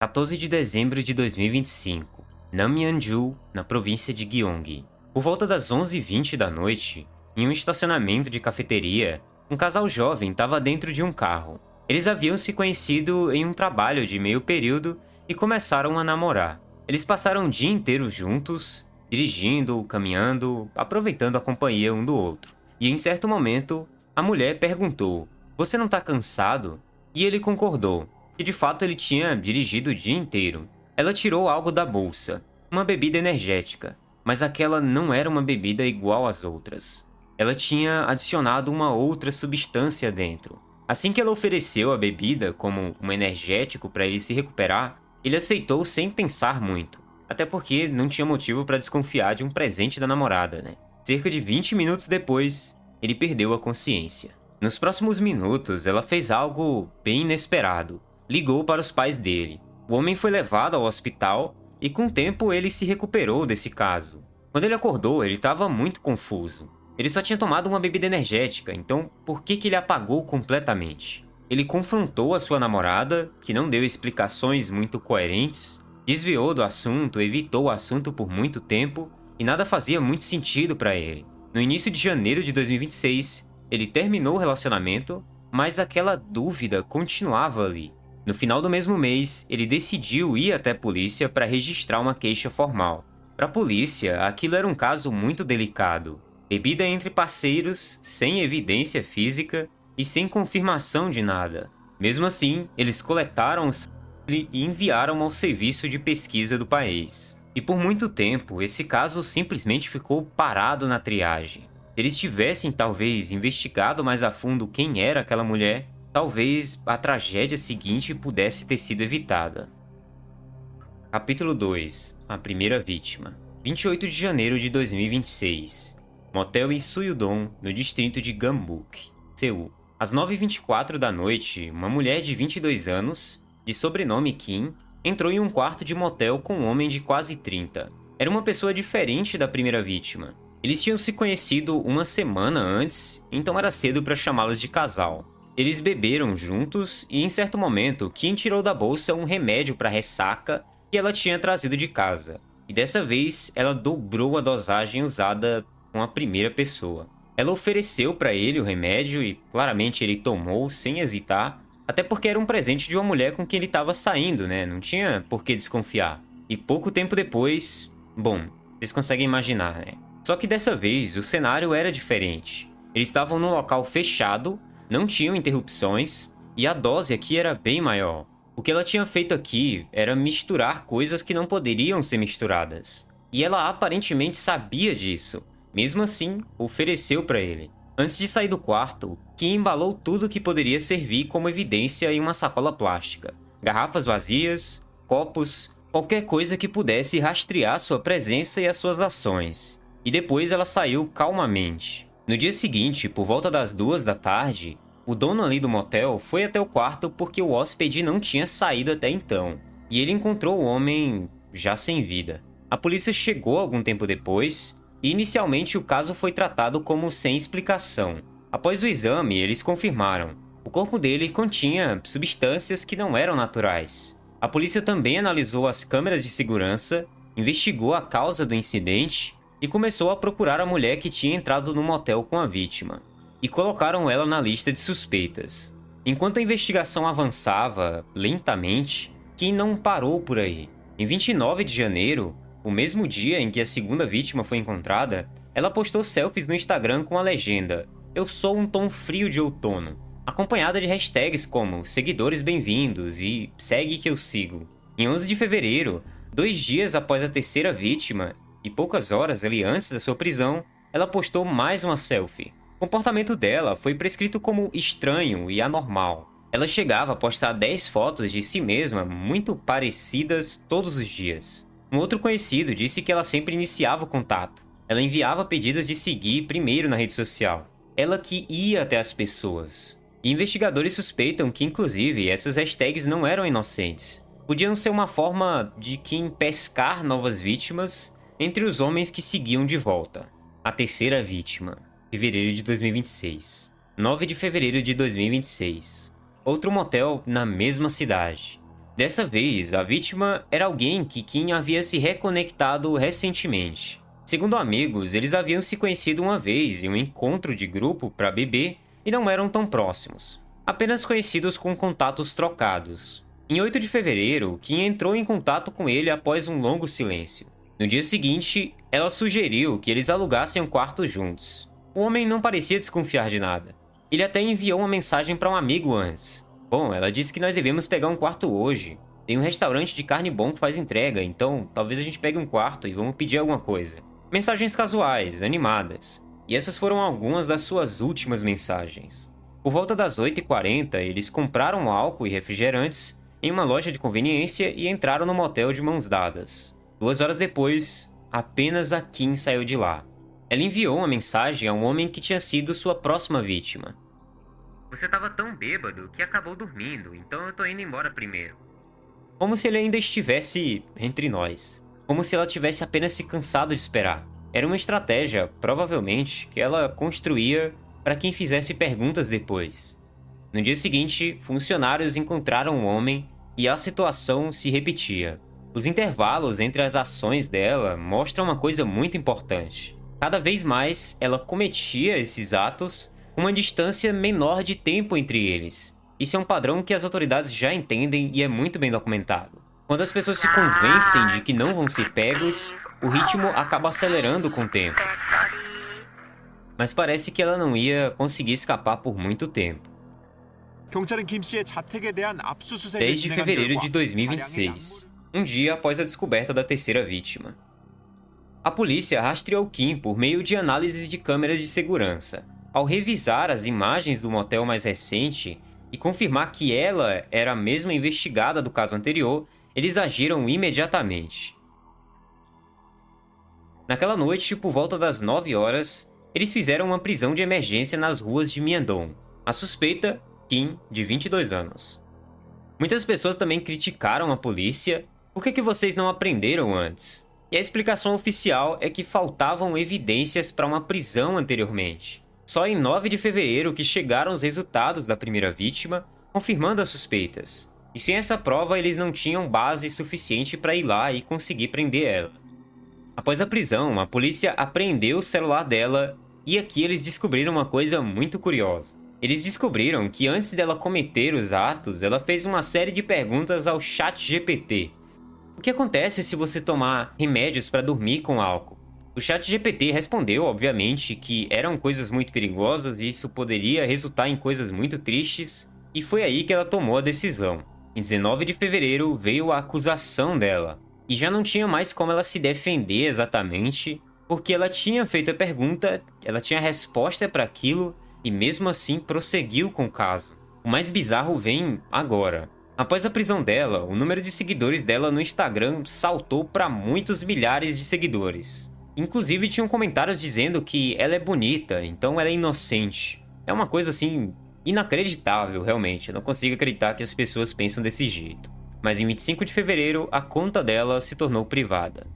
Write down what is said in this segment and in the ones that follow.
14 de dezembro de 2025, Namyeonju, na província de Gyeonggi. Por volta das 11h20 da noite, em um estacionamento de cafeteria, um casal jovem estava dentro de um carro. Eles haviam se conhecido em um trabalho de meio período e começaram a namorar. Eles passaram o dia inteiro juntos, dirigindo, caminhando, aproveitando a companhia um do outro. E em certo momento, a mulher perguntou: "Você não tá cansado?" E ele concordou, que de fato ele tinha dirigido o dia inteiro. Ela tirou algo da bolsa, uma bebida energética, mas aquela não era uma bebida igual às outras. Ela tinha adicionado uma outra substância dentro. Assim que ela ofereceu a bebida como um energético para ele se recuperar, ele aceitou sem pensar muito. Até porque não tinha motivo para desconfiar de um presente da namorada, né? Cerca de 20 minutos depois, ele perdeu a consciência. Nos próximos minutos, ela fez algo bem inesperado. Ligou para os pais dele. O homem foi levado ao hospital e com o tempo ele se recuperou desse caso. Quando ele acordou, ele estava muito confuso. Ele só tinha tomado uma bebida energética, então por que ele apagou completamente? Ele confrontou a sua namorada, que não deu explicações muito coerentes, desviou do assunto, evitou o assunto por muito tempo e nada fazia muito sentido para ele. No início de janeiro de 2026, ele terminou o relacionamento, mas aquela dúvida continuava ali. No final do mesmo mês, ele decidiu ir até a polícia para registrar uma queixa formal. Para a polícia, aquilo era um caso muito delicado. Bebida entre parceiros, sem evidência física e sem confirmação de nada. Mesmo assim, eles coletaram o sangue e enviaram ao serviço de pesquisa do país. E por muito tempo, esse caso simplesmente ficou parado na triagem. Se eles tivessem talvez investigado mais a fundo quem era aquela mulher, talvez a tragédia seguinte pudesse ter sido evitada. Capítulo 2. A primeira vítima. 28 de janeiro de 2026. Motel em Suyudong, no distrito de Gambuk, Seul. Às 9h24 da noite, uma mulher de 22 anos, de sobrenome Kim, entrou em um quarto de motel com um homem de quase 30. Era uma pessoa diferente da primeira vítima. Eles tinham se conhecido uma semana antes, então era cedo para chamá-los de casal. Eles beberam juntos e, em certo momento, Kim tirou da bolsa um remédio para ressaca que ela tinha trazido de casa. E dessa vez, ela dobrou a dosagem usada com a primeira pessoa. Ela ofereceu para ele o remédio e, claramente, ele tomou sem hesitar, até porque era um presente de uma mulher com quem ele estava saindo, né? Não tinha por que desconfiar. E pouco tempo depois... Bom, vocês conseguem imaginar, né? Só que dessa vez, o cenário era diferente. Eles estavam num local fechado, não tinham interrupções, e a dose aqui era bem maior. O que ela tinha feito aqui era misturar coisas que não poderiam ser misturadas. E ela aparentemente sabia disso. Mesmo assim, ofereceu para ele. Antes de sair do quarto, Kim embalou tudo que poderia servir como evidência em uma sacola plástica. Garrafas vazias, copos, qualquer coisa que pudesse rastrear sua presença e as suas ações. E depois ela saiu calmamente. No dia seguinte, por volta das 2 da tarde, o dono ali do motel foi até o quarto porque o hóspede não tinha saído até então. E ele encontrou o homem já sem vida. A polícia chegou algum tempo depois e inicialmente o caso foi tratado como sem explicação. Após o exame, eles confirmaram. O corpo dele continha substâncias que não eram naturais. A polícia também analisou as câmeras de segurança, investigou a causa do incidente e começou a procurar a mulher que tinha entrado no motel com a vítima. E colocaram ela na lista de suspeitas. Enquanto a investigação avançava lentamente, Kim não parou por aí. Em 29 de janeiro, o mesmo dia em que a segunda vítima foi encontrada, ela postou selfies no Instagram com a legenda "Eu sou um tom frio de outono", acompanhada de hashtags como "seguidores bem-vindos" e "segue que eu sigo". Em 11 de fevereiro, 2 dias após a terceira vítima, e poucas horas ali antes da sua prisão, ela postou mais uma selfie. O comportamento dela foi prescrito como estranho e anormal. Ela chegava a postar 10 fotos de si mesma muito parecidas todos os dias. Um outro conhecido disse que ela sempre iniciava o contato. Ela enviava pedidos de seguir primeiro na rede social. Ela que ia até as pessoas. E investigadores suspeitam que, inclusive, essas hashtags não eram inocentes. Podiam ser uma forma de Kim pescar novas vítimas entre os homens que seguiam de volta. A terceira vítima. Fevereiro de 2026. 9 de fevereiro de 2026. Outro motel na mesma cidade. Dessa vez, a vítima era alguém que Kim havia se reconectado recentemente. Segundo amigos, eles haviam se conhecido uma vez em um encontro de grupo para beber e não eram tão próximos, apenas conhecidos com contatos trocados. Em 8 de fevereiro, Kim entrou em contato com ele após um longo silêncio. No dia seguinte, ela sugeriu que eles alugassem um quarto juntos. O homem não parecia desconfiar de nada. Ele até enviou uma mensagem para um amigo antes. Bom, ela disse que nós devemos pegar um quarto hoje. Tem um restaurante de carne bom que faz entrega, então talvez a gente pegue um quarto e vamos pedir alguma coisa. Mensagens casuais, animadas. E essas foram algumas das suas últimas mensagens. Por volta das 8h40, eles compraram álcool e refrigerantes em uma loja de conveniência e entraram no motel de mãos dadas. 2 horas depois, apenas a Kim saiu de lá. Ela enviou uma mensagem a um homem que tinha sido sua próxima vítima. Você estava tão bêbado que acabou dormindo, então eu tô indo embora primeiro. Como se ele ainda estivesse entre nós. Como se ela tivesse apenas se cansado de esperar. Era uma estratégia, provavelmente, que ela construía para quem fizesse perguntas depois. No dia seguinte, funcionários encontraram o homem e a situação se repetia. Os intervalos entre as ações dela mostram uma coisa muito importante. Cada vez mais, ela cometia esses atos com uma distância menor de tempo entre eles. Isso é um padrão que as autoridades já entendem e é muito bem documentado. Quando as pessoas se convencem de que não vão ser pegos, o ritmo acaba acelerando com o tempo. Mas parece que ela não ia conseguir escapar por muito tempo. Desde fevereiro de 2026, um dia após a descoberta da terceira vítima. A polícia rastreou Kim por meio de análises de câmeras de segurança. Ao revisar as imagens do motel mais recente e confirmar que ela era a mesma investigada do caso anterior, eles agiram imediatamente. Naquela noite, por volta das 9 horas, eles fizeram uma prisão de emergência nas ruas de Myeongdong. A suspeita, Kim, de 22 anos. Muitas pessoas também criticaram a polícia. Por que vocês não aprenderam antes? E a explicação oficial é que faltavam evidências para uma prisão anteriormente. Só em 9 de fevereiro que chegaram os resultados da primeira vítima, confirmando as suspeitas. E sem essa prova, eles não tinham base suficiente para ir lá e conseguir prender ela. Após a prisão, a polícia apreendeu o celular dela e aqui eles descobriram uma coisa muito curiosa. Eles descobriram que antes dela cometer os atos, ela fez uma série de perguntas ao ChatGPT. O que acontece se você tomar remédios para dormir com álcool? O ChatGPT respondeu, obviamente, que eram coisas muito perigosas e isso poderia resultar em coisas muito tristes, e foi aí que ela tomou a decisão. Em 19 de fevereiro veio a acusação dela, e já não tinha mais como ela se defender exatamente, porque ela tinha feito a pergunta, ela tinha a resposta para aquilo, e mesmo assim prosseguiu com o caso. O mais bizarro vem agora. Após a prisão dela, o número de seguidores dela no Instagram saltou para muitos milhares de seguidores. Inclusive tinham comentários dizendo que ela é bonita, então ela é inocente. É uma coisa assim, inacreditável realmente, eu não consigo acreditar que as pessoas pensam desse jeito. Mas em 25 de fevereiro, a conta dela se tornou privada.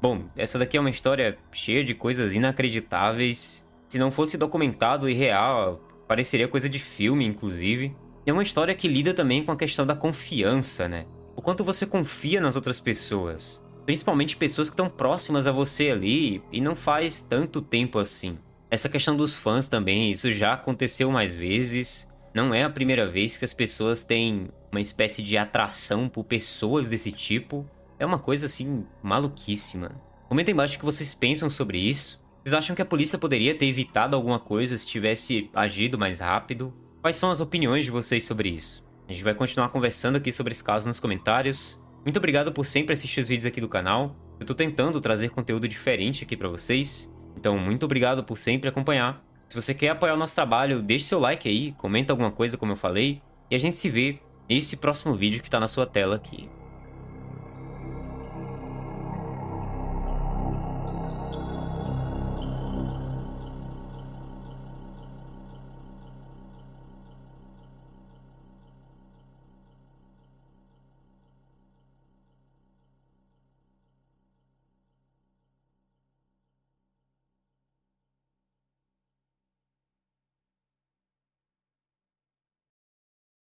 Bom, essa daqui é uma história cheia de coisas inacreditáveis. Se não fosse documentado e real, pareceria coisa de filme, inclusive. É uma história que lida também com a questão da confiança, né? O quanto você confia nas outras pessoas. Principalmente pessoas que estão próximas a você ali e não faz tanto tempo assim. Essa questão dos fãs também, isso já aconteceu mais vezes. Não é a primeira vez que as pessoas têm uma espécie de atração por pessoas desse tipo. É uma coisa assim, maluquíssima. Comenta aí embaixo o que vocês pensam sobre isso. Vocês acham que a polícia poderia ter evitado alguma coisa se tivesse agido mais rápido? Quais são as opiniões de vocês sobre isso? A gente vai continuar conversando aqui sobre esse caso nos comentários. Muito obrigado por sempre assistir os vídeos aqui do canal. Eu tô tentando trazer conteúdo diferente aqui pra vocês. Então, muito obrigado por sempre acompanhar. Se você quer apoiar o nosso trabalho, deixe seu like aí, comenta alguma coisa como eu falei. E a gente se vê nesse próximo vídeo que tá na sua tela aqui.